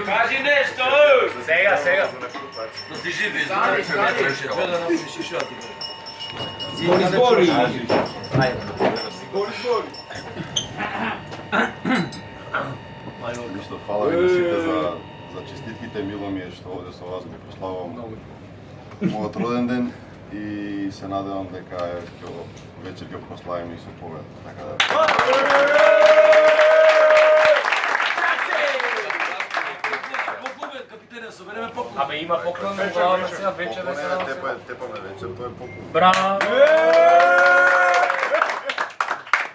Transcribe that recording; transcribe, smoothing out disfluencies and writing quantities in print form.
Kaži nešto! Сега. Da si živi, da nam si šati. Boris. Ништо, фала ви на сите за честитките, мило ми е што овде со вас го прославувам мојот роден ден и се надевам дека вечер ќе прославим и со победа. Така да. Абе има поклон на глава на сега вечер да се Тепаме вечер, тој е поклон. Браво!